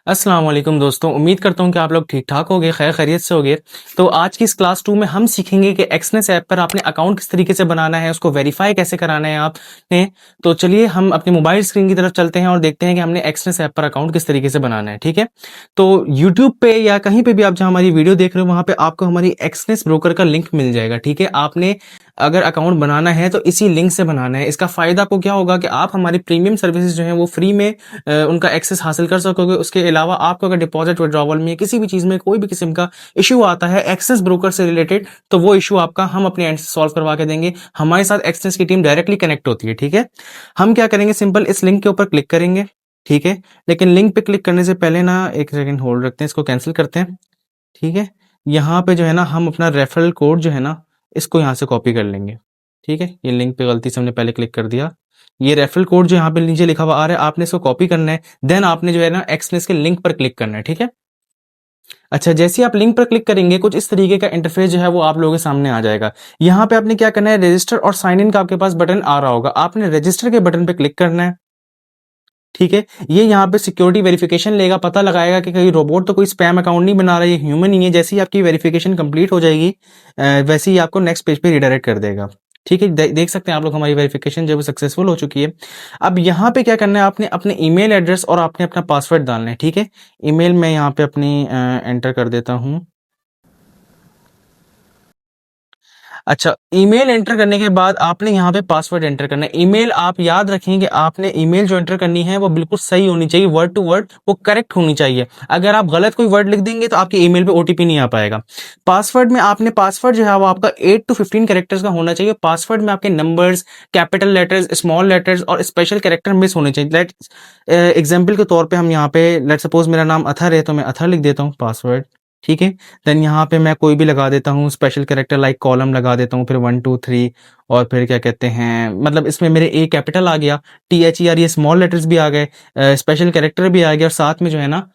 अस्सलाम वालेकुम दोस्तों, उम्मीद करता हूँ कि आप लोग ठीक ठाक होंगे, खैर खैरियत से होंगे। तो आज की इस क्लास 2 में हम सीखेंगे कि एक्सनेस ऐप पर आपने अकाउंट किस तरीके से बनाना है, उसको वेरीफाई कैसे कराना है आपने। तो चलिए हम अपनी मोबाइल स्क्रीन की तरफ चलते हैं और देखते हैं कि हमने एक्सनेस ऐप पर अकाउंट किस तरीके से बनाना है, ठीक है। तो यूट्यूब पे या कहीं पे भी आप जहाँ हमारी वीडियो देख रहे हो वहाँ पे आपको हमारी एक्सनेस ब्रोकर का लिंक मिल जाएगा, ठीक है। आपने अगर अकाउंट बनाना है तो इसी लिंक से बनाना है। इसका फ़ायदा आपको क्या होगा कि आप हमारी प्रीमियम सर्विसेज जो हैं वो फ्री में उनका एक्सेस हासिल कर सकोगे। उसके अलावा आपको अगर डिपॉजिट विड्रॉवल में किसी भी चीज़ में कोई भी किस्म का इशू आता है एक्सेस ब्रोकर से रिलेटेड, तो वो इशू आपका हम अपने एंड से सॉल्व करवा के देंगे। हमारे साथ एक्सेस की टीम डायरेक्टली कनेक्ट होती है, ठीक है। हम क्या करेंगे, सिंपल इस लिंक के ऊपर क्लिक करेंगे, ठीक है। लेकिन लिंक पे क्लिक करने से पहले ना एक सेकंड होल्ड रखते हैं, इसको कैंसिल करते हैं, ठीक है। यहाँ पे जो है ना हम अपना रेफरल कोड जो है ना इसको यहाँ से कॉपी कर लेंगे, ठीक है। ये लिंक पे गलती से हमने पहले क्लिक कर दिया। ये रेफरल कोड जो यहाँ पे नीचे लिखा हुआ आ रहा है, आपने इसको कॉपी करना है। देन आपने जो है ना एक्सनेस के लिंक पर क्लिक करना है, ठीक है। अच्छा, जैसे ही आप लिंक पर क्लिक करेंगे कुछ इस तरीके का इंटरफेस जो है वो आप लोगों के सामने आ जाएगा। यहाँ पे आपने क्या करना है, रजिस्टर और साइन इन का आपके पास बटन आ रहा होगा, आपने रजिस्टर के बटन पे क्लिक करना है, ठीक है। ये यहाँ पे सिक्योरिटी वेरिफिकेशन लेगा, पता लगाएगा कि कहीं रोबोट तो कोई स्पैम अकाउंट नहीं बना रहा है, ये ह्यूमन ही है। जैसे ही आपकी वेरिफिकेशन कंप्लीट हो जाएगी वैसे ही आपको नेक्स्ट पेज पे रिडायरेक्ट कर देगा, ठीक है। देख सकते हैं आप लोग हमारी वेरिफिकेशन जो है सक्सेसफुल हो चुकी है। अब यहाँ पे क्या करना है, आपने अपने ईमेल एड्रेस और आपने अपना पासवर्ड डालना है, ठीक है। ईमेल मैं यहाँ पे अपनी एंटर कर देता हूँ। अच्छा, ईमेल एंटर करने के बाद आपने यहाँ पे पासवर्ड एंटर करना है। ईमेल आप याद रखें कि आपने ईमेल जो एंटर करनी है वो बिल्कुल सही होनी चाहिए, वर्ड टू वर्ड वो करेक्ट होनी चाहिए। अगर आप गलत कोई वर्ड लिख देंगे तो आपके ईमेल पे ओटीपी नहीं आ पाएगा। पासवर्ड में आपने पासवर्ड जो है वो आपका 8 to 15 कैरेक्टर्स का होना चाहिए। पासवर्ड में आपके numbers, capital letters, small letters और स्पेशल कैरेक्टर मिस होने चाहिए। लेट एग्जाम्पल के तौर पर हम यहाँ पे लेट सपोज मेरा नाम अथर है तो मैं अथर लिख देता हूँ पासवर्ड, ठीक है। देन यहाँ पे मैं कोई भी लगा देता हूँ स्पेशल कैरेक्टर, लाइक कॉलम लगा देता हूँ, फिर 1 2 3 और फिर क्या कहते हैं, मतलब इसमें मेरे ए कैपिटल आ गया, THER ये स्मॉल लेटर्स भी आ गए, स्पेशल कैरेक्टर भी आ गया और साथ में जो है ना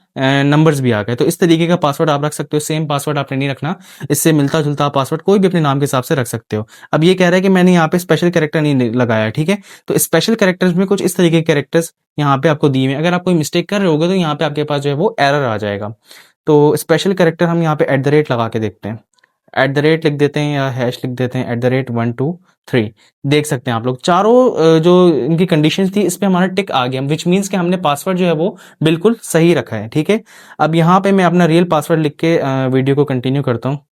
नंबर्स भी आ गए। तो इस तरीके का पासवर्ड आप रख सकते हो। सेम पासवर्ड आपने नहीं रखना, इससे मिलता जुलता पासवर्ड कोई भी अपने नाम के हिसाब से रख सकते हो। अब ये कह रहा है कि मैंने यहाँ पे स्पेशल कैरेक्टर नहीं लगाया, ठीक है। तो स्पेशल कैरेक्टर्स में कुछ इस तरीके के कैरेक्टर्स यहाँ पे आपको दिए हुए हैं। अगर आप कोई मिस्टेक कर रहे होगे तो यहाँ पे आपके पास जो है वो एरर आ जाएगा। तो स्पेशल कैरेक्टर हम यहाँ पे एट द रेट लगा के देखते हैं। एट द रेट लिख देते हैं या हैश लिख देते हैं, एट द रेट 1 2 3। देख सकते हैं आप लोग चारों जो इनकी कंडीशंस थी इस पे हमारा टिक आ गया, विच मीन्स कि हमने पासवर्ड जो है वो बिल्कुल सही रखा है, ठीक है। अब यहाँ पे मैं अपना रियल पासवर्ड लिख के वीडियो को कंटिन्यू करता हूँ।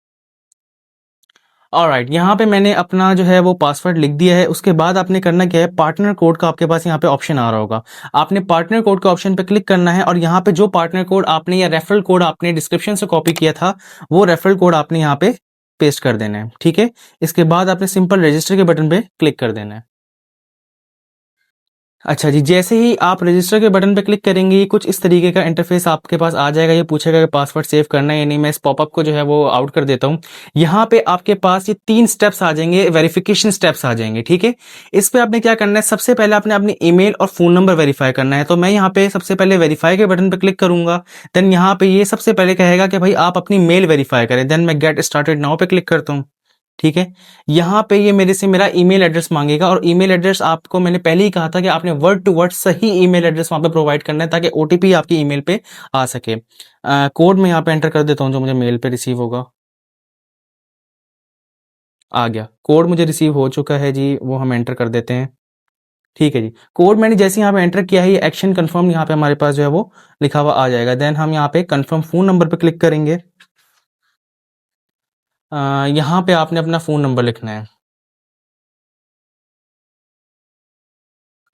ऑलराइट, यहाँ पे मैंने अपना जो है वो पासवर्ड लिख दिया है। उसके बाद आपने करना क्या है, पार्टनर कोड का आपके पास यहाँ पे ऑप्शन आ रहा होगा। आपने पार्टनर कोड के ऑप्शन पे क्लिक करना है और यहाँ पे जो पार्टनर कोड आपने या रेफरल कोड आपने डिस्क्रिप्शन से कॉपी किया था वो रेफरल कोड आपने यहाँ पे पेस्ट कर देना है, ठीक है। इसके बाद आपने सिंपल रजिस्टर के बटन पे क्लिक कर देना है। अच्छा जी, जैसे ही आप रजिस्टर के बटन पे क्लिक करेंगे ये कुछ इस तरीके का इंटरफेस आपके पास आ जाएगा। ये पूछेगा कि पासवर्ड सेव करना है या नहीं। मैं इस पॉपअप को जो है वो आउट कर देता हूँ। यहाँ पे आपके पास ये 3 स्टेप्स आ जाएंगे, वेरिफिकेशन स्टेप्स आ जाएंगे, ठीक है। इस पे आपने क्या करना है, सबसे पहले आपने अपनी ईमेल और फोन नंबर वेरीफाई करना है। तो मैं यहाँ पे सबसे पहले वेरीफाई के बटन पे क्लिक करूंगा। देन यहाँ पे ये सबसे पहले कहेगा कि भाई आप अपनी मेल वेरीफाई करें। देन मैं गेट स्टार्टेड नाउ पे क्लिक करता हूँ, ठीक है। यहाँ पे ये मेरे से मेरा ईमेल एड्रेस मांगेगा और ईमेल एड्रेस आपको मैंने पहले ही कहा था कि आपने वर्ड टू वर्ड सही ईमेल एड्रेस वहां पे प्रोवाइड करना है ताकि ओटीपी आपकी ईमेल पे आ सके। कोड मैं यहाँ पे एंटर कर देता हूँ जो मुझे मेल पे रिसीव होगा। आ गया, कोड मुझे रिसीव हो चुका है जी, वो हम एंटर कर देते हैं, ठीक है जी। कोड मैंने जैसे यहाँ पे एंटर किया है ये एक्शन कंफर्म यहाँ पे हमारे पास जो है वो लिखा हुआ आ जाएगा। देन हम यहाँ पे कंफर्म फोन नंबर पे क्लिक करेंगे। यहाँ पे आपने अपना फोन नंबर लिखना है।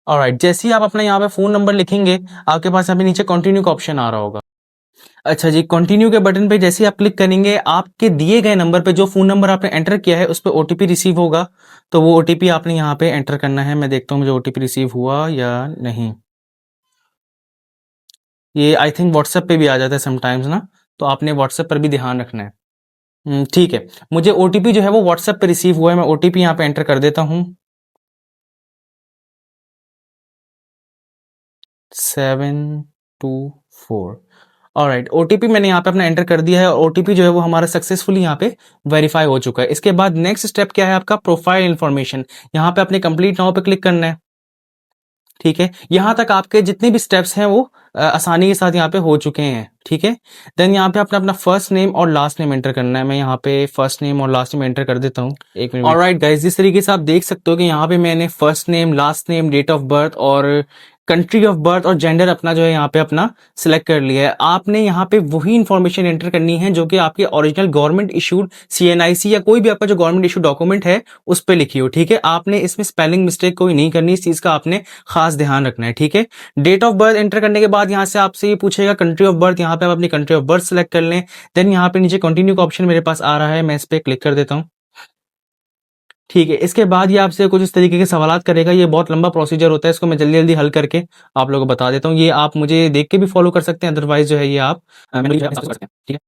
ऑलराइट, जैसे ही आप अपना यहाँ पे फोन नंबर लिखेंगे आपके पास यहाँ पे नीचे कंटिन्यू का ऑप्शन आ रहा होगा। अच्छा जी, कंटिन्यू के बटन पे जैसे ही आप क्लिक करेंगे आपके दिए गए नंबर पे जो फोन नंबर आपने एंटर किया है उस पर ओटीपी रिसीव होगा। तो वो ओटीपी आपने यहाँ पे एंटर करना है। मैं देखता हूँ मुझे ओटीपी रिसीव हुआ या नहीं। ये आई थिंक व्हाट्सएप पे भी आ जाता है समटाइम्स ना, तो आपने व्हाट्सएप पर भी ध्यान रखना है। ठीक है, मुझे ओटीपी जो है वो व्हाट्सएप पे रिसीव हुआ है। मैं ओटीपी यहाँ पे एंटर कर देता हूँ, 724। ऑलराइट, ओटीपी मैंने यहाँ पे अपना एंटर कर दिया है और ओटीपी जो है वो हमारा सक्सेसफुली यहाँ पे वेरीफाई हो चुका है। इसके बाद नेक्स्ट स्टेप क्या है आपका, प्रोफाइल इन्फॉर्मेशन। यहाँ पे अपने कंप्लीट नाउ पे क्लिक करना है, ठीक है। यहाँ तक आपके जितने भी स्टेप्स हैं वो आसानी के साथ यहाँ पे हो चुके हैं, ठीक है। देन यहाँ पे अपना अपना फर्स्ट नेम और लास्ट नेम एंटर करना है। मैं यहाँ पे फर्स्ट नेम और लास्ट नेम एंटर कर देता हूँ, एक मिनट। ऑलराइट गाइस, जिस तरीके से आप देख सकते हो कि यहाँ पे मैंने first name, last name, date of birth और कंट्री ऑफ बर्थ और जेंडर अपना जो है यहाँ पे अपना सिलेक्ट कर लिया है। आपने यहाँ पे वही इंफॉर्मेशन एंटर करनी है जो कि आपके ओरिजिनल गवर्नमेंट इशूड सीएनआईसी या कोई भी आपका जो गवर्नमेंट इशू डॉक्यूमेंट है उस पे लिखी हो, ठीक है। आपने इसमें स्पेलिंग मिस्टेक कोई नहीं करनी, इस चीज का आपने खास ध्यान रखना है, ठीक है। डेट ऑफ बर्थ एंटर करने के बाद यहाँ से आपसे ये पूछेगा कंट्री ऑफ बर्थ, यहाँ पे आप अपनी कंट्री ऑफ बर्थ सेलेक्ट कर लें। देन यहाँ पे नीचे कंटिन्यू का ऑप्शन मेरे पास आ रहा है, मैं इस पे क्लिक कर देता हूँ, ठीक है। इसके बाद ये आपसे कुछ इस तरीके के सवालात करेगा। ये बहुत लंबा प्रोसीजर होता है, इसको मैं जल्दी जल्दी हल करके आप लोगों को बता देता हूँ। ये आप मुझे देख के भी फॉलो कर सकते हैं, अदरवाइज जो है ये आप मैनुअली कर सकते हैं, ठीक है।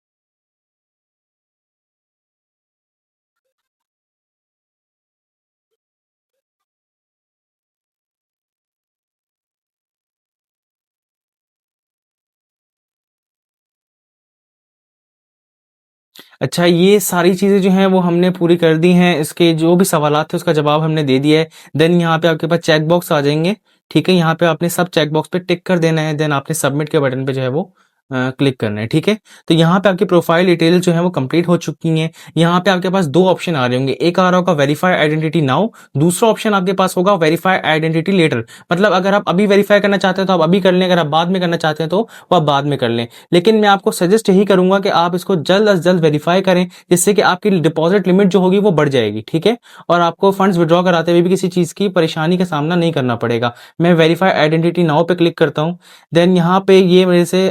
अच्छा, ये सारी चीज़ें जो हैं वो हमने पूरी कर दी हैं। इसके जो भी सवालात थे उसका जवाब हमने दे दिया है। देन यहाँ पे आपके पास चेक बॉक्स आ जाएंगे, ठीक है। यहाँ पे आपने सब चेक बॉक्स पे टिक कर देना है। देन आपने सबमिट के बटन पे जो है वो क्लिक करना है, ठीक है। तो यहाँ पे आपकी प्रोफाइल डिटेल जो है वो कंप्लीट हो चुकी हैं। यहाँ पे आपके पास दो ऑप्शन आ रहे होंगे, एक आ रहा होगा वेरीफाई आइडेंटिटी नाउ, दूसरा ऑप्शन आपके पास होगा वेरीफाई आइडेंटिटी लेटर। मतलब अगर आप अभी वेरीफाई करना चाहते हैं तो आप अभी कर लें, अगर आप बाद में करना चाहते हैं तो वो आप बाद में कर लें। लेकिन मैं आपको सजेस्ट यही करूंगा कि आप इसको जल्द अज जल्द वेरीफाई करें, जिससे कि आपकी डिपॉजिट लिमिट जो होगी वो बढ़ जाएगी, ठीक है। और आपको फंड्स विड्रॉ कराते हुए भी किसी चीज की परेशानी का सामना नहीं करना पड़ेगा। मैं वेरीफाई आइडेंटिटी नाउ पे क्लिक करता हूँ। देन यहाँ पे ये मेरे से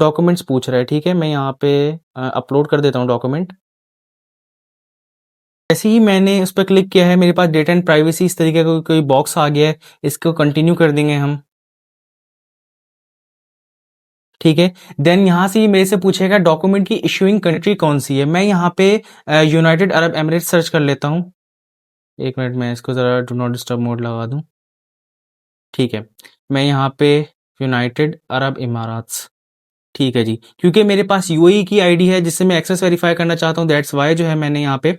डॉक्यूमेंट्स पूछ रहा है, ठीक है। मैं यहाँ पे अपलोड कर देता हूँ डॉक्यूमेंट। जैसे ही मैंने उस पर क्लिक किया है, मेरे पास डेटा एंड प्राइवेसी इस तरीके का कोई बॉक्स आ गया है। इसको कंटिन्यू कर देंगे हम, ठीक है। देन यहाँ से ये मेरे से पूछेगा डॉक्यूमेंट की इशूइंग कंट्री कौन सी है। मैं यहाँ पे यूनाइटेड अरब एमिरेट्स सर्च कर लेता हूँ, एक मिनट। मैं इसको ज़रा डू नॉट डिस्टर्ब मोड लगा दूँ, ठीक है। मैं यहाँ पे यूनाइटेड अरब इमारात्स, ठीक है जी। क्योंकि मेरे पास यूएई की आईडी है जिससे मैं एक्सेस वेरीफाई करना चाहता हूँ, दैट्स वाई जो है मैंने यहाँ पे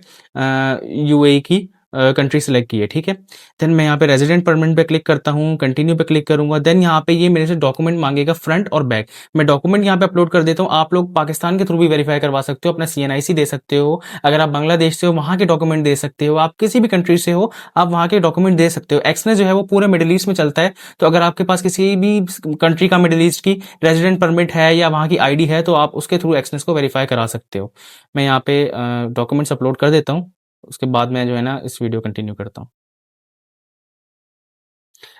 यूएई की कंट्री सेलेक्ट की है, ठीक है। देन मैं यहाँ पे रेजिडेंट परमिट पे क्लिक करता हूँ, कंटिन्यू पे क्लिक करूंगा। देन यहाँ पे ये मेरे से डॉक्यूमेंट मांगेगा फ्रंट और बैक। मैं डॉक्यूमेंट यहाँ पे अपलोड कर देता हूँ। आप लोग पाकिस्तान के थ्रू भी वेरीफाई करवा सकते हो, अपना सीएनआईसी दे सकते हो। अगर आप बांग्लादेश से हो वहाँ के डॉक्यूमेंट दे सकते हो। आप किसी भी कंट्री से हो आप वहाँ के डॉक्यूमेंट दे सकते हो। एक्सने जो है वो पूरे मिडिल ईस्ट में चलता है, तो अगर आपके पास किसी भी कंट्री का मिडिल ईस्ट की रेजिडेंट परमिट है या वहाँ की आईडी है तो आप उसके थ्रू एक्सनेस को वेरीफाई करा सकते हो। मैं यहाँ पे डॉक्यूमेंट्स अपलोड कर देता हूँ, उसके बाद मैं जो है ना इस वीडियो कंटिन्यू करता हूँ।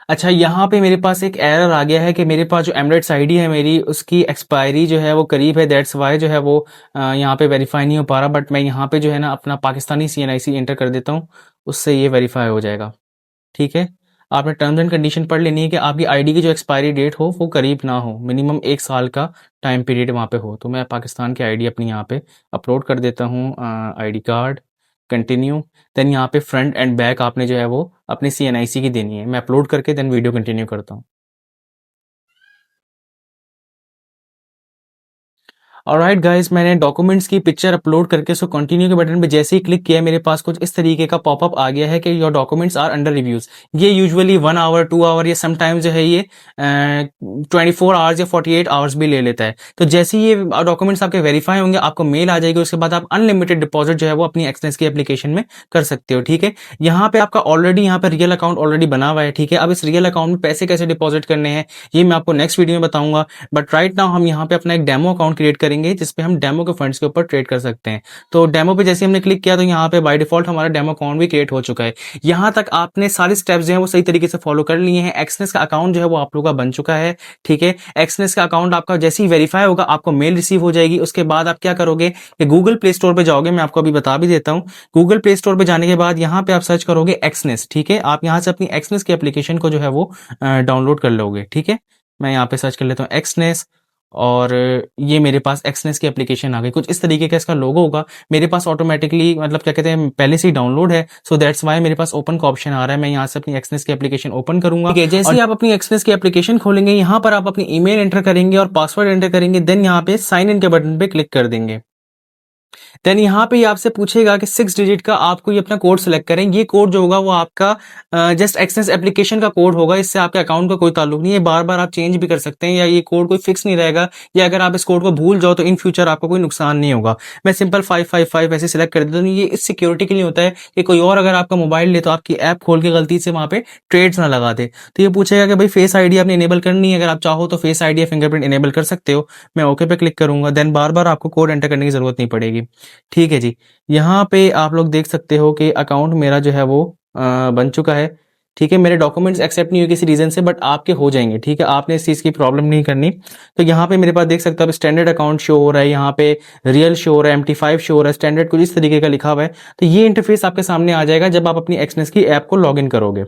अच्छा, यहाँ पे मेरे पास एक एरर आ गया है कि मेरे पास जो एमरेट्स आईडी है मेरी, उसकी एक्सपायरी जो है वो करीब है, दैट्स वाई जो है वो यहाँ पे वेरीफाई नहीं हो पा रहा। बट मैं यहाँ पे जो है ना अपना पाकिस्तानी सीएनआईसी एंटर कर देता हूँ, उससे ये वेरीफाई हो जाएगा, ठीक है। आपने टर्म्स एंड कंडीशन पढ़ लेनी है कि आपकी आईडी की जो एक्सपायरी डेट हो वो करीब ना हो, मिनिमम 1 साल का टाइम पीरियड वहाँ पे हो। तो मैं पाकिस्तान की आईडी अपनी यहाँ पे अपलोड कर देता हूँ, आईडी कार्ड, कंटिन्यू। देन यहाँ पे फ्रंट एंड बैक आपने जो है वो अपनी सीएनआईसी की देनी है। मैं अपलोड करके देन वीडियो कंटिन्यू करता हूँ। ऑलराइट गाइस, मैंने डॉक्यूमेंट्स की पिक्चर अपलोड करके उसको कंटिन्यू के बटन पे जैसे ही क्लिक किया, मेरे पास कुछ इस तरीके का पॉपअप आ गया है कि your documents are under reviews. ये यूजुअली 1 आवर 2 आवर या समटाइम्स जो है ये 24 आवर्स या 48 आवर्स भी ले लेता है। तो जैसे ही ये डॉक्यूमेंट्स आपके वेरीफाई होंगे आपको मेल आ जाएगी, उसके बाद आप अनलिमिटेड डिपॉजिट जो है वो अपनी एक्सनेस की एप्लीकेशन में कर सकते हो, ठीक है। यहाँ पे आपका ऑलरेडी यहाँ पे रियल अकाउंट ऑलरेडी बना हुआ है, ठीक है। अब इस रियल अकाउंट में पैसे कैसे डिपॉजिट करने हैं ये मैं आपको नेक्स्ट वीडियो में बताऊंगा। बट राइट नाउ हम यहाँ पे अपना एक डेमो अकाउंट क्रिएट करेंगे जिसपे हम डेमो के फंड्स के ऊपर ट्रेड कर सकते हैं। तो डेमो पे जैसे हमने क्लिक किया तो यहाँ पे बाय डिफॉल्ट हमारा डेमो अकाउंट भी क्रिएट हो चुका है। यहाँ तक आपने सारे स्टेप्स जो है वो सही तरीके से फॉलो कर लिए हैं। एक्सनेस का अकाउंट जो है वो आप लोगों का बन चुका है, ठीक है। एक्सनेस का अकाउंट आपका जैसे ही वेरीफाई होगा आपको मेल रिसीव हो जाएगी। उसके बाद आप क्या करोगे कि गूगल प्ले स्टोर पे जाओगे, मैं आपको अभी बता भी देता हूँ। गूगल प्ले स्टोर पे जाने के बाद यहाँ पे आप सर्च करोगे एक्सनेस, ठीक है। आप यहाँ से अपनी एक्सनेस की एप्लीकेशन को जो है वो डाउनलोड कर लोगे, ठीक है। मैं यहाँ पे सर्च कर लेता हूँ एक्सनेस, और ये मेरे पास एक्सनेस की एप्लीकेशन आ गई। कुछ इस तरीके का इसका लोगो होगा। मेरे पास ऑटोमेटिकली मतलब क्या कहते हैं पहले से ही डाउनलोड है, सो दैट्स वाई मेरे पास ओपन का ऑप्शन आ रहा है। मैं यहाँ से अपनी एक्सनेस की एप्लीकेशन ओपन करूंगा, ठीक है। जैसे ही आप अपनी एक्सनेस की एप्लीकेशन खोलेंगे यहाँ पर आप अपनी ईमेल एंटर करेंगे और पासवर्ड एंटर करेंगे। देन यहाँ पे साइन इन के बटन पे क्लिक कर देंगे। देन यहाँ पे ये आपसे पूछेगा कि 6 डिजिट का आपको ये अपना कोड सेलेक्ट करें। ये कोड जो होगा वो आपका जस्ट एक्सेस एप्लीकेशन का कोड होगा, इससे आपके अकाउंट का कोई ताल्लुक नहीं है। बार-बार आप चेंज भी कर सकते हैं या ये कोड कोई फिक्स नहीं रहेगा, या अगर आप इस कोड को भूल जाओ तो इन फ्यूचर आपको कोई नुकसान नहीं होगा। मैं सिंपल 555 ऐसे सेलेक्ट कर देता हूँ। ये इस सिक्योरिटी के लिए होता है कि कोई और अगर आपका मोबाइल ले तो आपकी ऐप खोल के गलती से वहाँ पे ट्रेड्स ना लगा दे। तो ये पूछेगा कि भाई फेस आईडी आपने इनेबल करनी है, अगर आप चाहो तो फेस आईडी या फिंगरप्रिंट इनेबल कर सकते हो। मैं ओके पे क्लिक करूंगा। देन बार-बार आपको कोड एंटर करने की जरूरत नहीं पड़ेगी। ठीक है जी। यहाँ पे आप लोग देख सकते हो कि अकाउंट मेरा जो है वो बन चुका है। ठीक है, मेरे डॉक्यूमेंट्स एक्सेप्ट नहीं हुए किसी रीज़न से, बट आपके हो जाएंगे। ठीक है, आपने इस चीज़ की प्रॉब्लम नहीं करनी। तो यहाँ पे मेरे पास देख सकते हो आप स्टैंडर्ड अकाउंट शो हो रहा है, यहाँ पे रियल शो हो रहा है, MT5 शो हो रहा है, स्टैंडर्ड कुछ इस तरीके का लिखा हुआ है। तो ये इंटरफेस आपके सामने आ जाएगा जब आप अपनी एक्सनेस की ऐप को लॉग इन करोगे।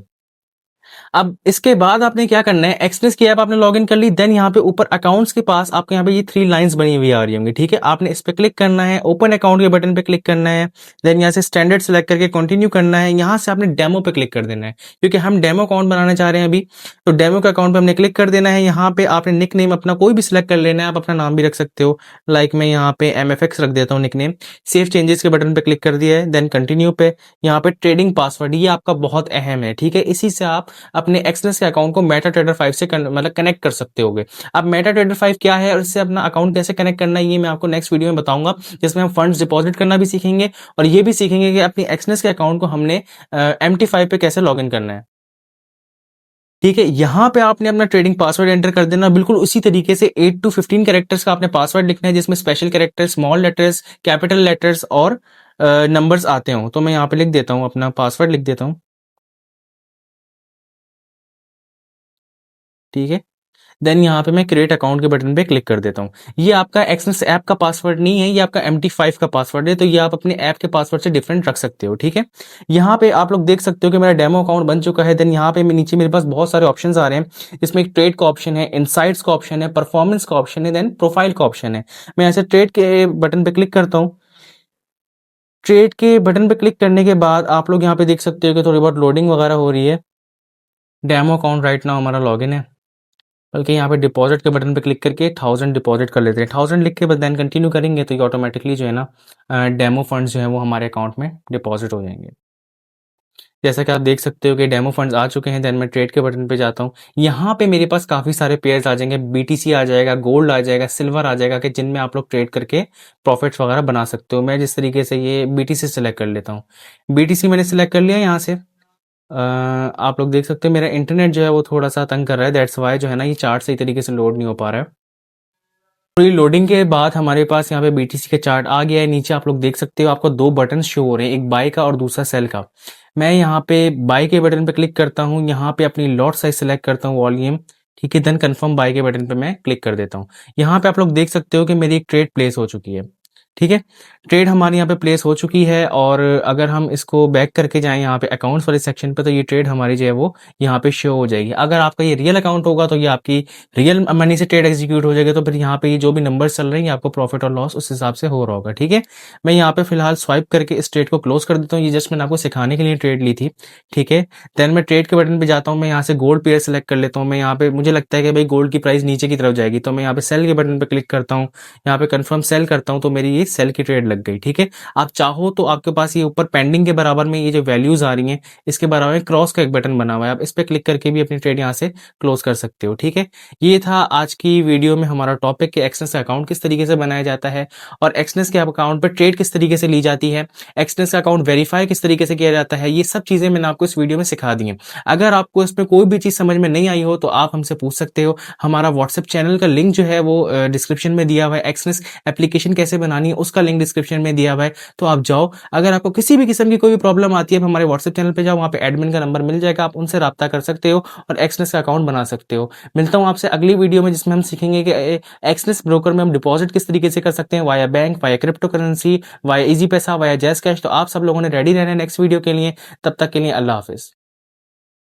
अब इसके बाद आपने क्या करना है, एक्सनेस की ऐप आपने लॉगिन कर ली। देन यहाँ पे ऊपर अकाउंट्स के पास आपको यहाँ पे ये 3 लाइंस बनी हुई आ रही होंगी। ठीक है, आपने इस पे क्लिक करना है, ओपन अकाउंट के बटन पे क्लिक करना है। देन यहाँ से स्टैंडर्ड सेलेक्ट करके कंटिन्यू करना है। यहाँ से आपने डेमो पे क्लिक कर देना है, क्योंकि हम डेमो अकाउंट बनाना चाह रहे हैं अभी। तो डेमो के अकाउंट पे हमने क्लिक कर देना है। यहाँ पे आपने निक नेम अपना कोई भी सिलेक्ट कर लेना है, आप अपना नाम भी रख सकते हो। लाइक मैं यहाँ पे MFX रख देता हूँ निक नेम। सेव चेंजेस के बटन पे क्लिक कर दिया है। देन कंटिन्यू पे यहाँ पे ट्रेडिंग पासवर्ड, ये आपका बहुत अहम है। ठीक है, इसी से आप अपने एक्सनेस के अकाउंट को मेटाट्रेडर 5 से मतलब कनेक्ट कर सकते होगे। अब मेटाट्रेडर 5 क्या है और इससे अपना अकाउंट कैसे कनेक्ट करना है, ये मैं आपको नेक्स्ट वीडियो में बताऊंगा, जिसमें हम फंड्स डिपॉजिट करना भी सीखेंगे और ये भी सीखेंगे कि अपनी एक्सनेस के अकाउंट को हमने MT5 पे कैसे लॉग इन करना है। ठीक है, यहाँ पे आपने अपना ट्रेडिंग पासवर्ड एंटर कर देना। बिल्कुल उसी तरीके से 8 to 15 कैरेक्टर्स का आपने पासवर्ड लिखना है, जिसमें special characters, small letters, capital letters और नंबर्स आते हो। तो मैं यहाँ पे लिख देता हूँ, अपना पासवर्ड लिख देता हूँ। ठीक है, देन यहाँ पे मैं क्रिएट अकाउंट के बटन पे क्लिक कर देता हूँ। ये आपका एक्सेस ऐप का पासवर्ड नहीं है, ये आपका MT5 का पासवर्ड है। तो ये आप अपने ऐप के पासवर्ड से डिफरेंट रख सकते हो। ठीक है, यहाँ पे आप लोग देख सकते हो कि मेरा डेमो अकाउंट बन चुका है। देन यहाँ पे नीचे मेरे पास बहुत सारे ऑप्शंस आ रहे हैं। इसमें एक ट्रेड का ऑप्शन है, इनसाइट्स का ऑप्शन है, परफॉर्मेंस का ऑप्शन है, देन प्रोफाइल का ऑप्शन है। मैं ऐसे ट्रेड के बटन पे क्लिक करता हूँ। ट्रेड के बटन पे क्लिक करने के बाद आप लोग यहाँ पे देख सकते हो कि थोड़ी बहुत लोडिंग वगैरह हो रही है। डेमो अकाउंट राइट नाउ हमारा लॉगिन है। बल्कि यहाँ पे डिपॉजिट के बटन पे क्लिक करके 1000 डिपॉजिट कर लेते हैं। 1000 लिख के बाद देन कंटिन्यू करेंगे तो ये ऑटोमेटिकली जो है ना डेमो फंड्स जो है वो हमारे अकाउंट में डिपॉजिट हो जाएंगे। जैसा कि आप देख सकते हो कि डेमो फंड्स आ चुके हैं। देन मैं ट्रेड के बटन पे जाता हूँ। यहाँ पे मेरे पास काफ़ी सारे पेयर्स आ जाएंगे। BTC आ जाएगा, गोल्ड आ जाएगा, सिल्वर आ जाएगा, कि जिनमें आप लोग ट्रेड करके प्रॉफिट्स वगैरह बना सकते हो। मैं जिस तरीके से ये BTC सेलेक्ट कर लेता हूँ। BTC मैंने सेलेक्ट कर लिया यहाँ से। आप लोग देख सकते हो मेरा इंटरनेट जो है वो थोड़ा सा तंग कर रहा है, दैट्स वाई जो है ना ये चार्ट सही तरीके से लोड नहीं हो पा रहा है। पूरी लोडिंग के बाद हमारे पास यहाँ पे BTC का चार्ट आ गया है। नीचे आप लोग देख सकते हो आपको 2 बटन शो हो रहे हैं, एक बाय का और दूसरा सेल का। मैं यहाँ पे बाय के बटन पे क्लिक करता हूँ। यहाँ पे अपनी लॉट साइज सेलेक्ट करता हूँ, वॉल्यूम। ठीक है, देन कंफर्म बाय के बटन पे मैं क्लिक कर देता हूँ। यहाँ पे आप लोग देख सकते हो कि मेरी एक ट्रेड प्लेस हो चुकी है। ठीक है, ट्रेड हमारी यहाँ पे प्लेस हो चुकी है। और अगर हम इसको बैक करके जाएं यहाँ पे अकाउंट्स वाले सेक्शन पे, तो ये ट्रेड हमारी जो है वो यहाँ पे शो हो जाएगी। अगर आपका ये रियल अकाउंट होगा तो ये आपकी रियल मनी से ट्रेड एग्जीक्यूट हो जाएगा। तो फिर यहाँ पे ये जो भी नंबर्स चल रहे हैं आपको प्रॉफिट और लॉस उस हिसाब से हो रहा होगा। ठीक है, मैं यहाँ पे फिलहाल स्वाइप करके इस ट्रेड को क्लोज कर देता हूँ। ये जस्ट मैंने आपको सिखाने के लिए ट्रेड ली थी। ठीक है, देन मैं ट्रेड के बटन पे जाता हूँ। मैं यहाँ से गोल्ड पेयर सेलेक्ट कर लेता हूँ। मैं यहाँ पे मुझे लगता है कि भाई गोल्ड की प्राइस नीचे की तरफ जाएगी, तो मैं यहाँ पे सेल के बटन पे क्लिक करता हूँ। यहाँ पे कंफर्म सेल करता हूँ, तो मेरी ये सेल की ट्रेड लग गई। ठीक है, आप चाहो तो आपके पास ये ऊपर पेंडिंग के बराबर में ये जो वैल्यूज आ रही हैं, इसके बराबर में क्रॉस का एक बटन बना हुआ है, आप इस पे क्लिक करके भी अपनी ट्रेड यहाँ से क्लोज कर सकते हो। ठीक है, ये था आज की वीडियो में हमारा टॉपिक कि एक्सनेस अकाउंट किस तरीके से बनाया जाता है और एक्सनेस के अकाउंट पर ट्रेड किस तरीके से ली जाती है, एक्सनेस का अकाउंट वेरीफाई किस तरीके से किया जाता है। ये सब चीजें मैंने आपको इस वीडियो में सिखा दी हैं। अगर आपको इसमें कोई भी चीज समझ में नहीं आई हो तो आप हमसे पूछ सकते हो। हमारा व्हाट्सएप चैनल का लिंक जो है वो डिस्क्रिप्शन में दिया हुआ है। एक्सनेस एप्लीकेशन कैसे बनानी है उसका लिंक डिस्क्रिप्शन में दिया हुआ है, तो आप जाओ। अगर आपको किसी भी किस्म की कोई भी प्रॉब्लम आती है, आप हमारे व्हाट्सएप चैनल पे जाओ, वहाँ पे एडमिन का नंबर मिल जाएगा, आप उनसे राब्ता कर सकते हो और एक्सनेस का अकाउंट बना सकते हो। मिलता हूँ आपसे अगली वीडियो में, जिसमें हम सीखेंगे कि एक्सनेस ब्रोकर में हम डिपॉजिट किस तरीके से कर सकते हैं, via bank, via crypto currency, via easy पैसा, वाया जैस कैश। तो आप सब लोगों ने रेडी रहना है नेक्स्ट वीडियो के लिए। तब तक के लिए अल्लाह हाफिज।